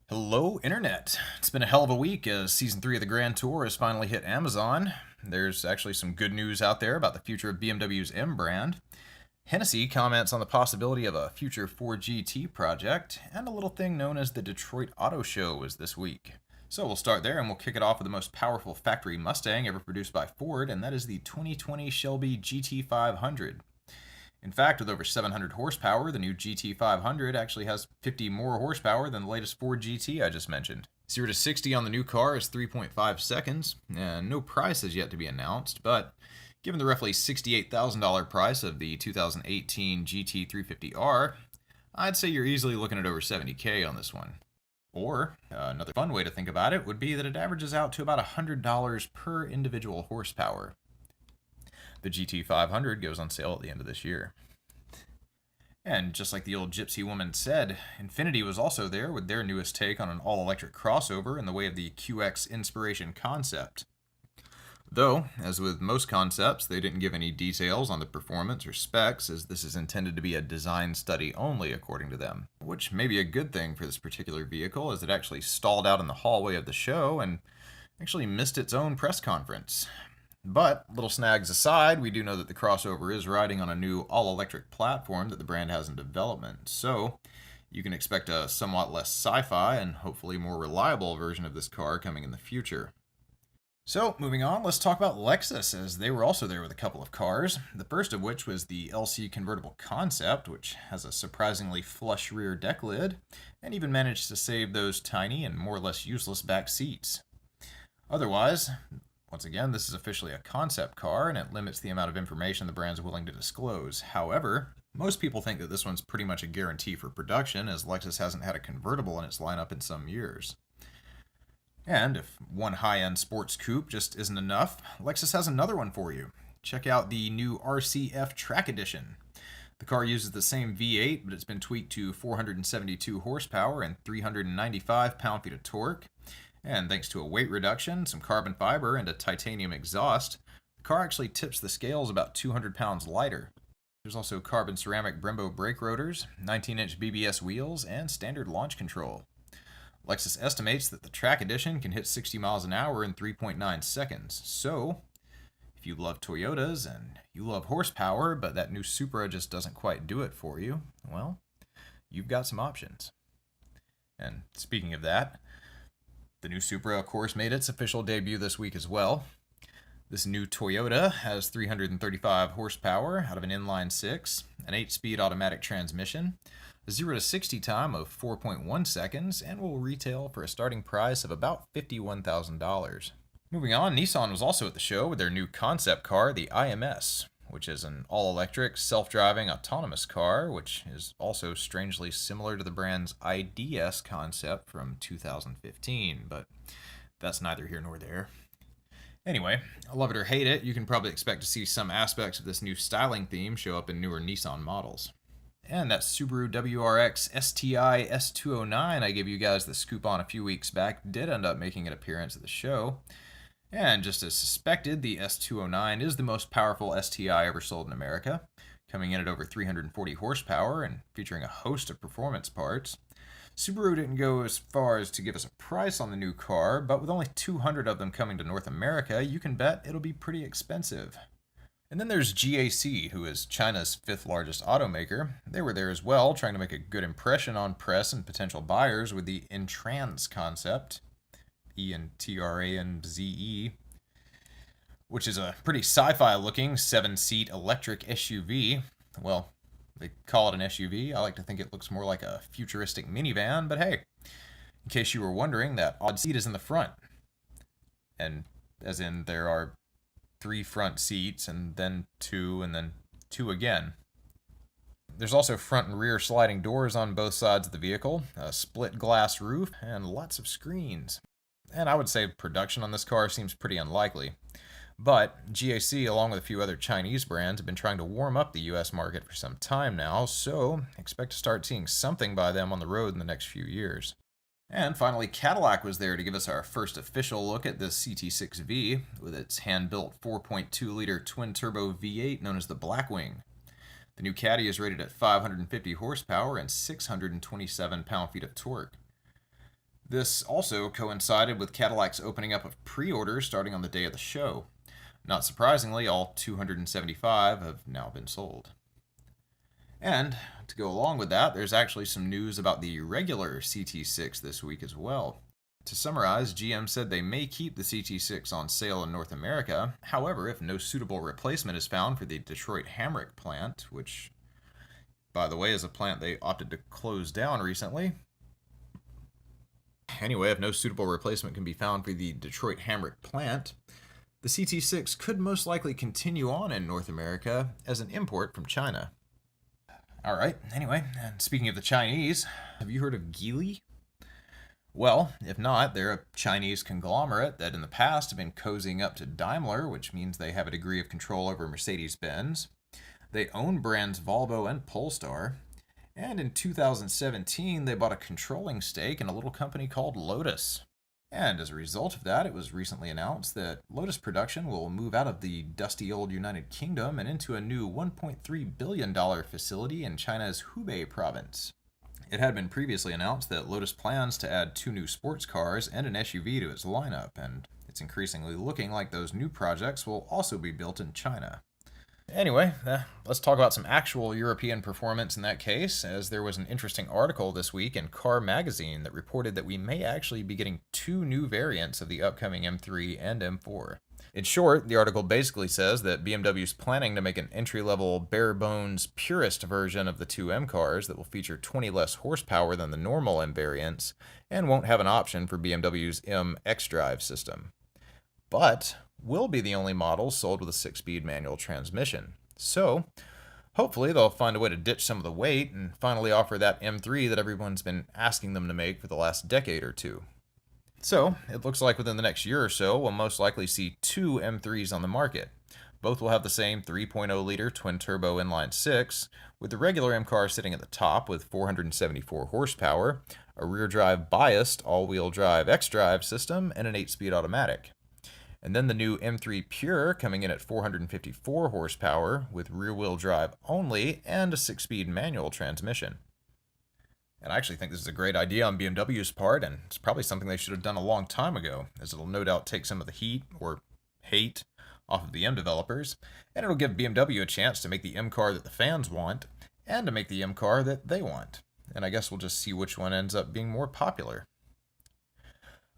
Hello, Internet. It's been a hell of a week as Season 3 of the Grand Tour has finally hit Amazon. There's actually some good news out there about the future of BMW's M brand. Hennessy comments on the possibility of a future 4GT project, and a little thing known as the Detroit Auto Show was this week. So we'll start there and we'll kick it off with the most powerful factory Mustang ever produced by Ford, and that is the 2020 Shelby GT500. In fact, with over 700 horsepower, the new GT500 actually has 50 more horsepower than the latest Ford GT I just mentioned. 0 to 60 on the new car is 3.5 seconds, and no price is yet to be announced, but given the roughly $68,000 price of the 2018 GT350R, I'd say you're easily looking at over $70K on this one. Or, another fun way to think about it would be that it averages out to about $100 per individual horsepower. The GT500 goes on sale at the end of this year. And just like the old gypsy woman said, Infiniti was also there with their newest take on an all-electric crossover in the way of the QX Inspiration concept. Though, as with most concepts, they didn't give any details on the performance or specs, as this is intended to be a design study only, according to them. Which may be a good thing for this particular vehicle, as it actually stalled out in the hallway of the show and actually missed its own press conference. But, little snags aside, we do know that the crossover is riding on a new all-electric platform that the brand has in development, so you can expect a somewhat less sci-fi and hopefully more reliable version of this car coming in the future. So, moving on, let's talk about Lexus, as they were also there with a couple of cars, the first of which was the LC convertible concept, which has a surprisingly flush rear deck lid, and even managed to save those tiny and more or less useless back seats. Otherwise, once again, this is officially a concept car, and it limits the amount of information the brand's willing to disclose. However, most people think that this one's pretty much a guarantee for production, as Lexus hasn't had a convertible in its lineup in some years. And if one high-end sports coupe just isn't enough, Lexus has another one for you. Check out the new RCF Track Edition. The car uses the same V8, but it's been tweaked to 472 horsepower and 395 pound-feet of torque. And thanks to a weight reduction, some carbon fiber, and a titanium exhaust, the car actually tips the scales about 200 pounds lighter. There's also carbon ceramic Brembo brake rotors, 19-inch BBS wheels, and standard launch control. Lexus estimates that the Track Edition can hit 60 miles an hour in 3.9 seconds. So, if you love Toyotas and you love horsepower, but that new Supra just doesn't quite do it for you, well, you've got some options. And speaking of that, the new Supra, of course, made its official debut this week as well. This new Toyota has 335 horsepower out of an inline-six, an 8-speed automatic transmission, a 0 to 60 time of 4.1 seconds, and will retail for a starting price of about $51,000. Moving on, Nissan was also at the show with their new concept car, the IMS, which is an all-electric, self-driving, autonomous car, which is also strangely similar to the brand's IDS concept from 2015, but that's neither here nor there. Anyway, love it or hate it, you can probably expect to see some aspects of this new styling theme show up in newer Nissan models. And that Subaru WRX STI S209 I gave you guys the scoop on a few weeks back did end up making an appearance at the show. And just as suspected, the S209 is the most powerful STI ever sold in America, coming in at over 340 horsepower and featuring a host of performance parts. Subaru didn't go as far as to give us a price on the new car, but with only 200 of them coming to North America, you can bet it'll be pretty expensive. And then there's GAC, who is China's 5th largest automaker. They were there as well, trying to make a good impression on press and potential buyers with the Entrance concept. Entranze, which is a pretty sci-fi looking 7-seat electric SUV. Well, they call it an SUV. I like to think it looks more like a futuristic minivan, but hey, in case you were wondering, that odd seat is in the front. And as in there are 3 front seats and then 2 and then 2 again. There's also front and rear sliding doors on both sides of the vehicle, a split glass roof, and lots of screens. And I would say production on this car seems pretty unlikely. But GAC, along with a few other Chinese brands, have been trying to warm up the US market for some time now, so expect to start seeing something by them on the road in the next few years. And finally, Cadillac was there to give us our first official look at the CT6V, with its hand-built 4.2-liter twin-turbo V8 known as the Blackwing. The new Caddy is rated at 550 horsepower and 627 pound-feet of torque. This also coincided with Cadillac's opening up of pre-orders starting on the day of the show. Not surprisingly, all 275 have now been sold. And to go along with that, there's actually some news about the regular CT6 this week as well. To summarize, GM said they may keep the CT6 on sale in North America. However, if no suitable replacement is found for the Detroit Hamrick plant, which, by the way, is a plant they opted to close down recently. Anyway, if no suitable replacement can be found for the Detroit Hamrick plant, the CT6 could most likely continue on in North America as an import from China. Alright, anyway, and speaking of the Chinese, have you heard of Geely? Well, if not, they're a Chinese conglomerate that in the past have been cozying up to Daimler, which means they have a degree of control over Mercedes-Benz. They own brands Volvo and Polestar. And in 2017, they bought a controlling stake in a little company called Lotus. And as a result of that, it was recently announced that Lotus production will move out of the dusty old United Kingdom and into a new $1.3 billion facility in China's Hubei province. It had been previously announced that Lotus plans to add 2 new sports cars and an SUV to its lineup, and it's increasingly looking like those new projects will also be built in China. Anyway, let's talk about some actual European performance in that case, as there was an interesting article this week in Car Magazine that reported that we may actually be getting 2 new variants of the upcoming M3 and M4. In short, the article basically says that BMW is planning to make an entry-level, bare-bones, purist version of the 2 M cars that will feature 20 less horsepower than the normal M variants, and won't have an option for BMW's M xDrive system. But will be the only models sold with a 6-speed manual transmission. So, hopefully they'll find a way to ditch some of the weight and finally offer that M3 that everyone's been asking them to make for the last decade or two. So, it looks like within the next year or so, we'll most likely see 2 M3s on the market. Both will have the same 3.0-liter twin-turbo inline-6, with the regular M car sitting at the top with 474 horsepower, a rear-drive biased all-wheel drive xDrive system, and an 8-speed automatic. And then the new M3 Pure coming in at 454 horsepower with rear-wheel drive only and a 6-speed manual transmission. And I actually think this is a great idea on BMW's part, and it's probably something they should have done a long time ago, as it'll no doubt take some of the heat, or hate, off of the M developers, and it'll give BMW a chance to make the M car that the fans want, and to make the M car that they want. And I guess we'll just see which one ends up being more popular.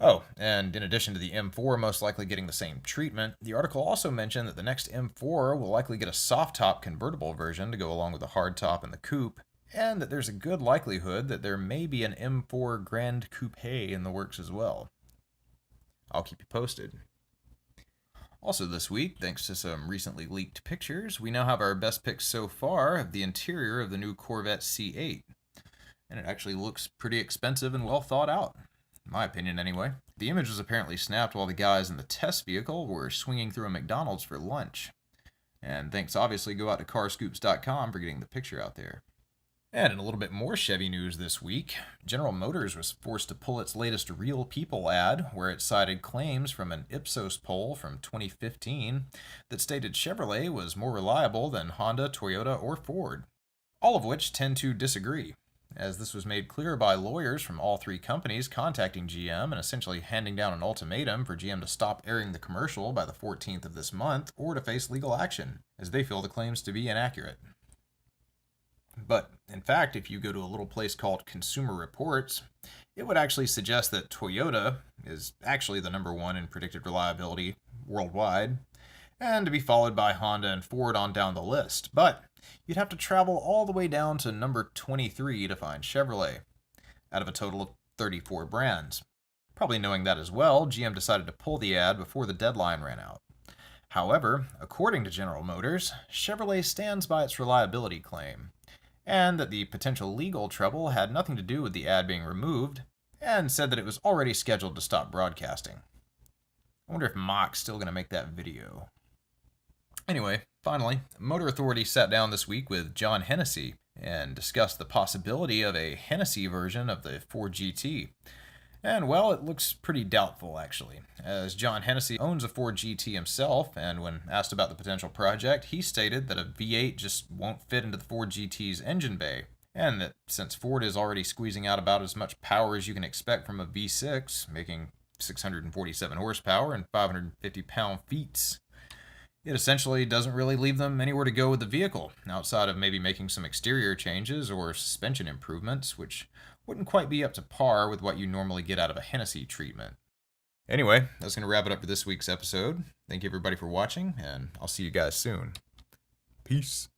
Oh, and in addition to the M4 most likely getting the same treatment, the article also mentioned that the next M4 will likely get a soft-top convertible version to go along with the hardtop and the coupe, and that there's a good likelihood that there may be an M4 Grand Coupe in the works as well. I'll keep you posted. Also this week, thanks to some recently leaked pictures, we now have our best pick so far of the interior of the new Corvette C8. And it actually looks pretty expensive and well thought out. In my opinion, anyway. The image was apparently snapped while the guys in the test vehicle were swinging through a McDonald's for lunch. And thanks obviously go out to carscoops.com for getting the picture out there. And in a little bit more Chevy news this week, General Motors was forced to pull its latest Real People ad, where it cited claims from an Ipsos poll from 2015 that stated Chevrolet was more reliable than Honda, Toyota, or Ford. All of which tend to disagree, as this was made clear by lawyers from all 3 companies contacting GM and essentially handing down an ultimatum for GM to stop airing the commercial by the 14th of this month or to face legal action, as they feel the claims to be inaccurate. But, in fact, if you go to a little place called Consumer Reports, it would actually suggest that Toyota is actually the number 1 in predicted reliability worldwide, and to be followed by Honda and Ford on down the list. But you'd have to travel all the way down to number 23 to find Chevrolet, out of a total of 34 brands. Probably knowing that as well, GM decided to pull the ad before the deadline ran out. However, according to General Motors, Chevrolet stands by its reliability claim, and that the potential legal trouble had nothing to do with the ad being removed, and said that it was already scheduled to stop broadcasting. I wonder if Mach's still going to make that video. Anyway, finally, Motor Authority sat down this week with John Hennessy and discussed the possibility of a Hennessy version of the Ford GT. And, well, it looks pretty doubtful, actually, as John Hennessy owns a Ford GT himself, and when asked about the potential project, he stated that a V8 just won't fit into the Ford GT's engine bay, and that since Ford is already squeezing out about as much power as you can expect from a V6, making 647 horsepower and 550 pound-feet, it essentially doesn't really leave them anywhere to go with the vehicle, outside of maybe making some exterior changes or suspension improvements, which wouldn't quite be up to par with what you normally get out of a Hennessy treatment. Anyway, that's going to wrap it up for this week's episode. Thank you everybody for watching, and I'll see you guys soon. Peace.